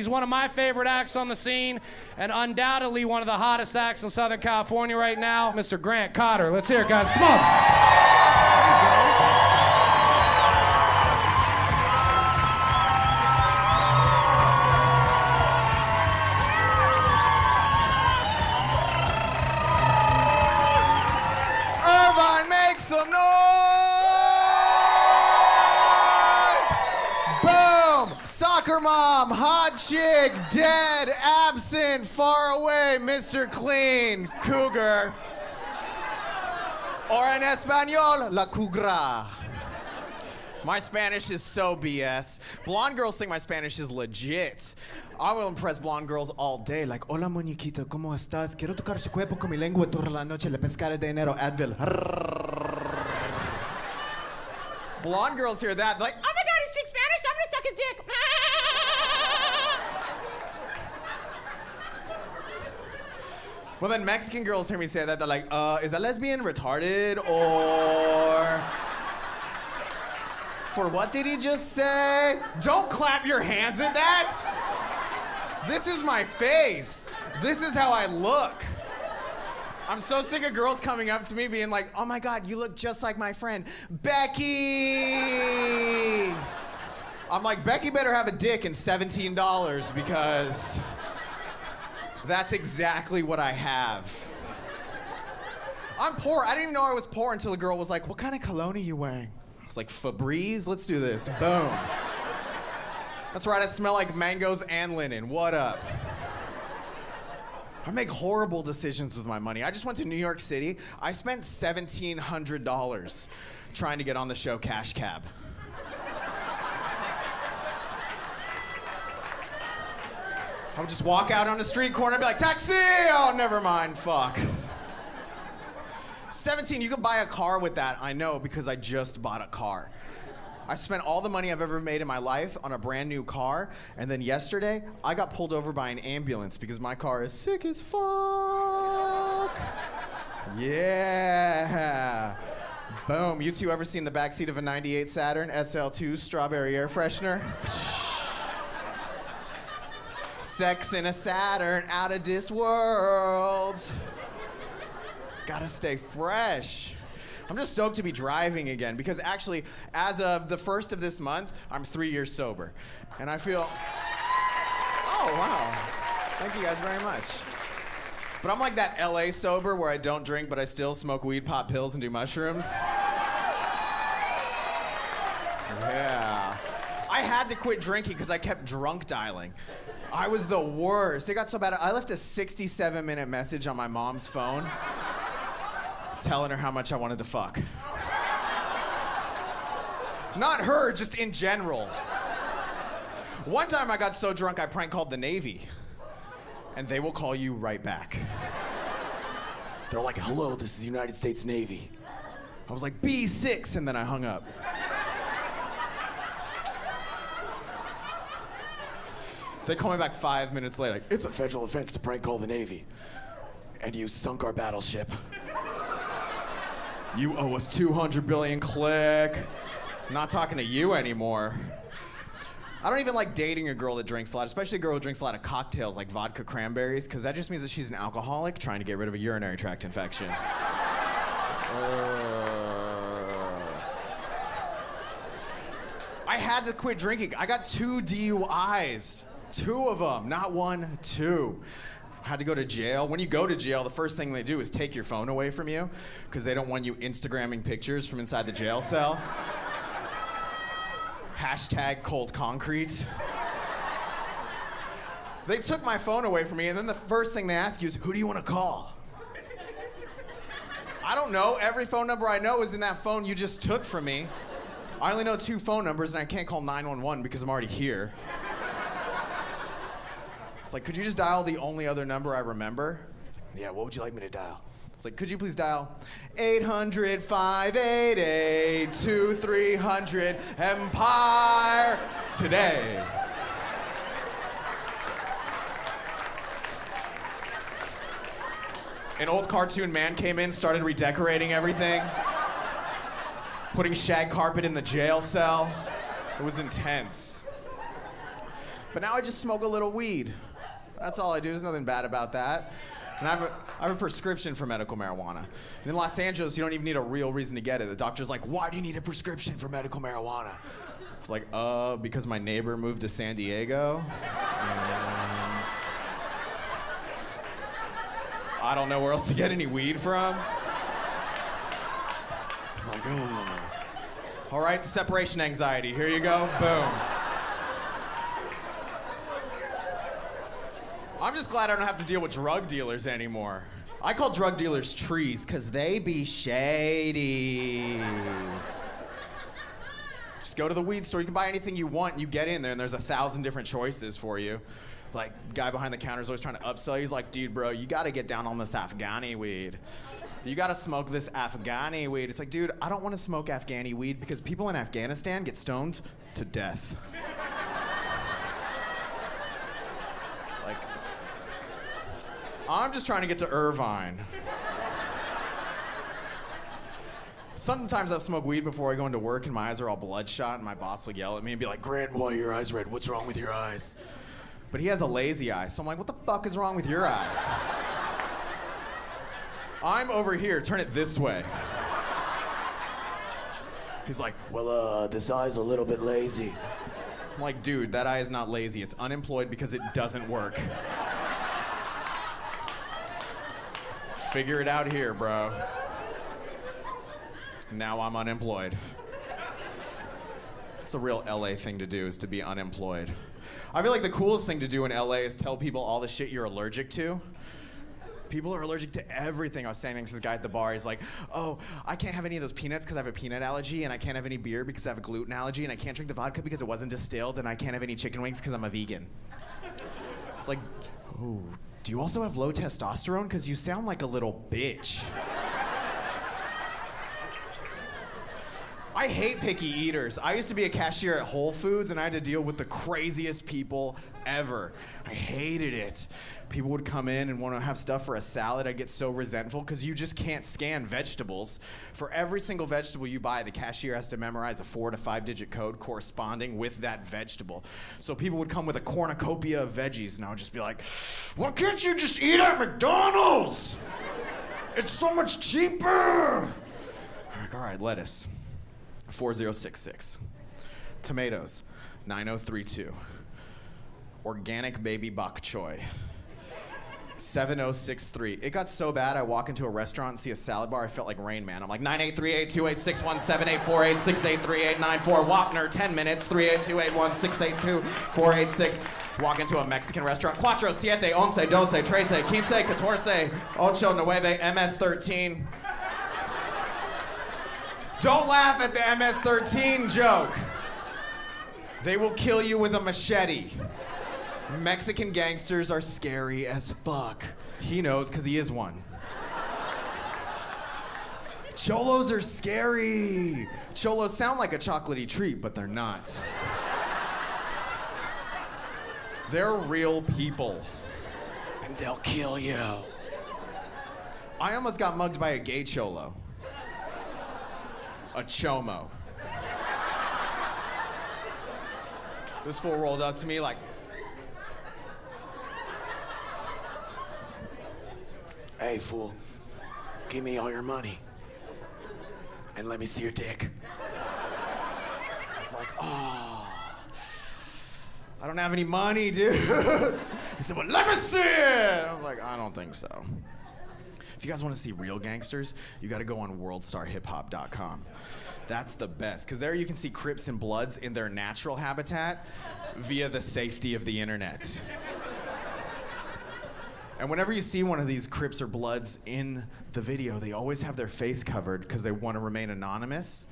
He's one of my favorite acts on the scene, and undoubtedly one of the hottest acts in Southern California right now, Mr. Grant Cotter. Let's hear it, guys. Come on. Irvine, make some noise! Boom! Soccer mom, hot chick, dead, absent, far away, Mr. Clean, cougar. Or en español, la cougra. My Spanish is so BS. Blonde girls think my Spanish is legit. I will impress blonde girls all day, like, hola muñequita, ¿cómo estás? Quiero tocar su cuerpo con mi lengua toda la noche, le pescaré de enero, Advil. Blonde girls hear that, they're like, oh my God, he speaks Spanish, I'm gonna suck his dick. Well, then Mexican girls hear me say that, they're like, is that lesbian retarded, or... For what did he just say? Don't clap your hands at that. This is my face. This is how I look. I'm so sick of girls coming up to me being like, oh my God, you look just like my friend, Becky. I'm like, Becky better have a dick and $17 because that's exactly what I have. I'm poor. I didn't even know I was poor until a girl was like, what kind of cologne are you wearing? It's like, Febreze, let's do this. Boom. That's right, I smell like mangoes and linen. What up? I make horrible decisions with my money. I just went to New York City. I spent $1,700 trying to get on the show Cash Cab. I would just walk out on the street corner and be like, taxi! Oh, never mind, fuck. 17, you could buy a car with that, I know, because I just bought a car. I spent all the money I've ever made in my life on a brand new car, and then yesterday, I got pulled over by an ambulance because my car is sick as fuck. Yeah. Boom. You two ever seen the backseat of a 98 Saturn SL2 strawberry air freshener? Sex in a Saturn, out of this world. Gotta stay fresh. I'm just stoked to be driving again because actually, as of the 1st of this month, I'm 3 years sober. And I feel, oh wow, thank you guys very much. But I'm like that LA sober where I don't drink, but I still smoke weed, pop pills, and do mushrooms. Yeah. I had to quit drinking because I kept drunk dialing. I was the worst. It got so bad, I left a 67-minute message on my mom's phone telling her how much I wanted to fuck. Not her, just in general. One time I got so drunk I prank called the Navy, and they will call you right back. They're like, hello, this is the United States Navy. I was like, B6, and then I hung up. They call me back 5 minutes later, like, it's a federal offense to prank call the Navy, and you sunk our battleship. You owe us 200 billion, click. I'm not talking to you anymore. I don't even like dating a girl that drinks a lot, especially a girl who drinks a lot of cocktails like vodka cranberries, because that just means that she's an alcoholic trying to get rid of a urinary tract infection. I had to quit drinking. I got 2 DUIs. 2 of them, not 1, 2. I had to go to jail. When you go to jail, the first thing they do is take your phone away from you because they don't want you Instagramming pictures from inside the jail cell. Hashtag cold concrete. They took my phone away from me, and then the first thing they ask you is, who do you want to call? I don't know. Every phone number I know is in that phone you just took from me. I only know 2 phone numbers, and I can't call 911 because I'm already here. It's like, could you just dial the only other number I remember? It's like, yeah, what would you like me to dial? It's like, could you please dial 800-588-2300 Empire today. An old cartoon man came in, started redecorating everything, putting shag carpet in the jail cell. It was intense. But now I just smoke a little weed. That's all I do. There's nothing bad about that. And I have a prescription for medical marijuana. And in Los Angeles, you don't even need a real reason to get it. The doctor's like, why do you need a prescription for medical marijuana? It's like, because my neighbor moved to San Diego. And I don't know where else to get any weed from. It's like, all right, separation anxiety. Here you go. Boom. I'm just glad I don't have to deal with drug dealers anymore. I call drug dealers trees because they be shady. Just go to the weed store. You can buy anything you want. You get in there, and there's 1,000 different choices for you. It's like, the guy behind the counter is always trying to upsell you. He's like, dude, bro, you got to get down on this Afghani weed. You got to smoke this Afghani weed. It's like, dude, I don't want to smoke Afghani weed because people in Afghanistan get stoned to death. It's like, I'm just trying to get to Irvine. Sometimes I'll smoke weed before I go into work and my eyes are all bloodshot and my boss will yell at me and be like, Grant, why are your eyes red? What's wrong with your eyes? But he has a lazy eye, so I'm like, what the fuck is wrong with your eye? I'm over here, turn it this way. He's like, well, this eye's a little bit lazy. I'm like, dude, that eye is not lazy. It's unemployed because it doesn't work. Figure it out here, bro. Now I'm unemployed. It's a real LA thing to do, is to be unemployed. I feel like the coolest thing to do in LA is tell people all the shit you're allergic to. People are allergic to everything. I was standing next to this guy at the bar. He's like, oh, I can't have any of those peanuts because I have a peanut allergy, and I can't have any beer because I have a gluten allergy, and I can't drink the vodka because it wasn't distilled, and I can't have any chicken wings because I'm a vegan. It's like, oh, do you also have low testosterone? Because you sound like a little bitch. I hate picky eaters. I used to be a cashier at Whole Foods, and I had to deal with the craziest people ever. I hated it. People would come in and want to have stuff for a salad. I'd get so resentful because you just can't scan vegetables. For every single vegetable you buy, the cashier has to memorize a 4 to 5 digit code corresponding with that vegetable. So people would come with a cornucopia of veggies, and I would just be like, why can't you just eat at McDonald's? It's so much cheaper. I'm like, all right, lettuce. 4066. Tomatoes, 9032. Organic baby bok choy, 7063. It got so bad, I walk into a restaurant and see a salad bar, I felt like Rain Man. I'm like, 9838286178486838894. Wapner, 10 minutes, 38281682486. Walk into a Mexican restaurant, cuatro, siete, once, doce, trece, quince, catorce, ocho, nueve, MS-13. Don't laugh at the MS-13 joke. They will kill you with a machete. Mexican gangsters are scary as fuck. He knows because he is one. Cholos are scary. Cholos sound like a chocolatey treat, but they're not. They're real people. And they'll kill you. I almost got mugged by a gay cholo. A chomo. This fool rolled up to me like, hey, fool, give me all your money and let me see your dick. I was like, oh, I don't have any money, dude. He said, well, let me see it. I was like, I don't think so. If you guys want to see real gangsters, you got to go on worldstarhiphop.com. That's the best, because there you can see Crips and Bloods in their natural habitat via the safety of the internet. And whenever you see one of these Crips or Bloods in the video, they always have their face covered because they want to remain anonymous.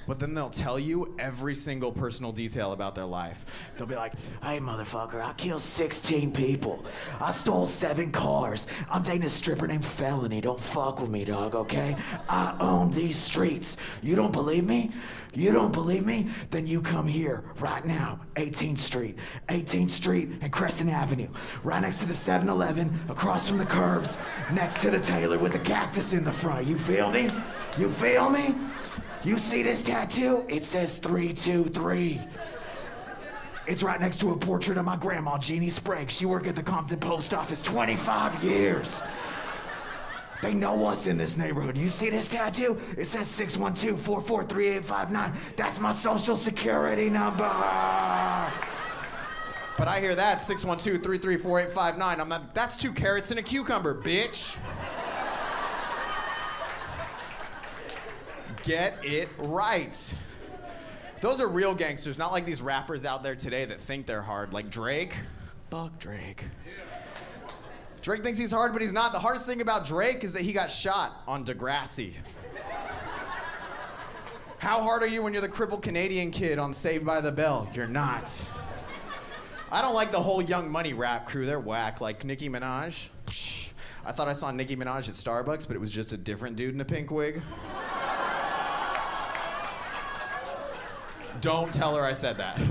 But then they'll tell you every single personal detail about their life. They'll be like, hey, motherfucker, I killed 16 people. I stole 7 cars. I'm dating a stripper named Felony. Don't fuck with me, dog, okay? I own these streets. You don't believe me? You don't believe me? Then you come here right now, 18th Street. 18th Street and Crescent Avenue. Right next to the 7-Eleven, across from the curves, next to the tailor with the cactus in the front. You feel me? You feel me? You see this tattoo? It says 323. It's right next to a portrait of my grandma, Jeannie Sprague. She worked at the Compton Post Office 25 years. They know us in this neighborhood. You see this tattoo? It says 612-443859. That's my social security number. But I hear that, 612-334-859. I'm not, that's 2 carrots and a cucumber, bitch. Get it right. Those are real gangsters, not like these rappers out there today that think they're hard, like Drake. Fuck Drake. Drake thinks he's hard, but he's not. The hardest thing about Drake is that he got shot on Degrassi. How hard are you when you're the crippled Canadian kid on Saved by the Bell? You're not. I don't like the whole Young Money rap crew. They're whack, like Nicki Minaj. Psh, I thought I saw Nicki Minaj at Starbucks, but it was just a different dude in a pink wig. Don't tell her I said that. You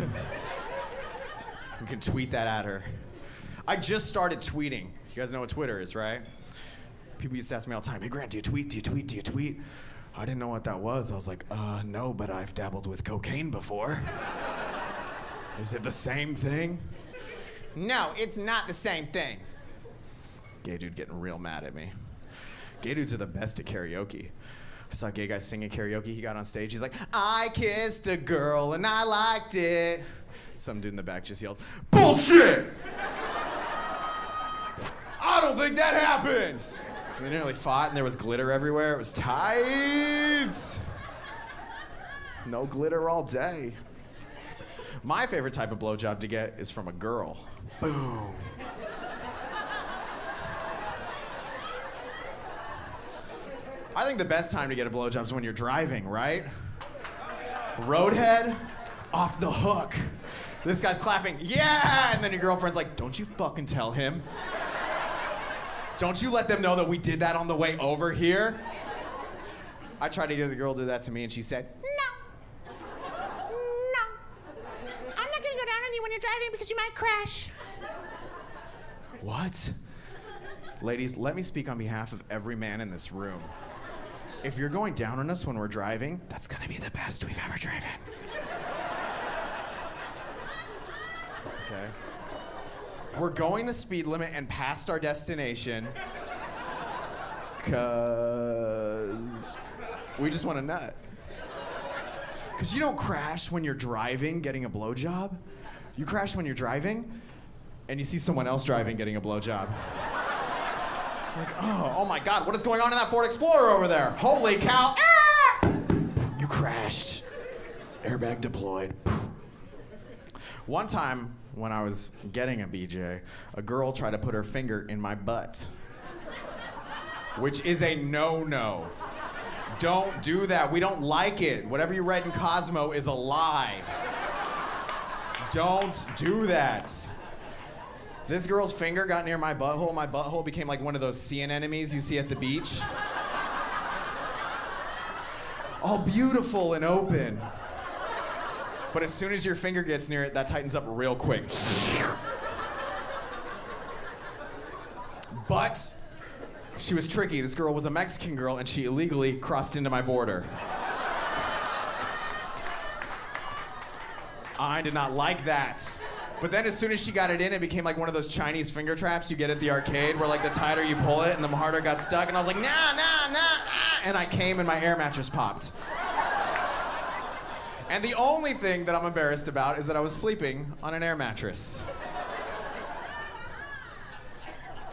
can tweet that at her. I just started tweeting. You guys know what Twitter is, right? People used to ask me all the time, hey Grant, do you tweet? Do you tweet? Do you tweet? I didn't know what that was. I was like, no, but I've dabbled with cocaine before. Is it the same thing? No, it's not the same thing. Gay dude getting real mad at me. Gay dudes are the best at karaoke. I saw a gay guy singing karaoke. He got on stage. He's like, I kissed a girl and I liked it. Some dude in the back just yelled, bullshit! I don't think that happens. They nearly fought and there was glitter everywhere. It was tight. No glitter all day. My favorite type of blowjob to get is from a girl. Boom. I think the best time to get a blowjob is when you're driving, right? Roadhead, off the hook. This guy's clapping, yeah! And then your girlfriend's like, don't you fucking tell him. Don't you let them know that we did that on the way over here. I tried to get the girl to do that to me and she said, no. No. I'm not gonna go down on you when you're driving because you might crash. What? Ladies, let me speak on behalf of every man in this room. If you're going down on us when we're driving, that's gonna be the best we've ever driven. Okay. We're going the speed limit and past our destination because we just want a nut. Because you don't crash when you're driving getting a blowjob. You crash when you're driving and you see someone else driving getting a blowjob. Like, oh my God, what is going on in that Ford Explorer over there? Holy cow. Ah! You crashed. Airbag deployed. One time when I was getting a BJ, a girl tried to put her finger in my butt, which is a no-no. Don't do that. We don't like it. Whatever you read in Cosmo is a lie. Don't do that. This girl's finger got near my butthole. My butthole became like one of those sea anemones you see at the beach. All beautiful and open. But as soon as your finger gets near it, that tightens up real quick. But she was tricky. This girl was a Mexican girl and she illegally crossed into my border. I did not like that. But then as soon as she got it in, it became like one of those Chinese finger traps you get at the arcade where like the tighter you pull it and the harder it got stuck. And I was like, nah. And I came and my air mattress popped. And the only thing that I'm embarrassed about is that I was sleeping on an air mattress.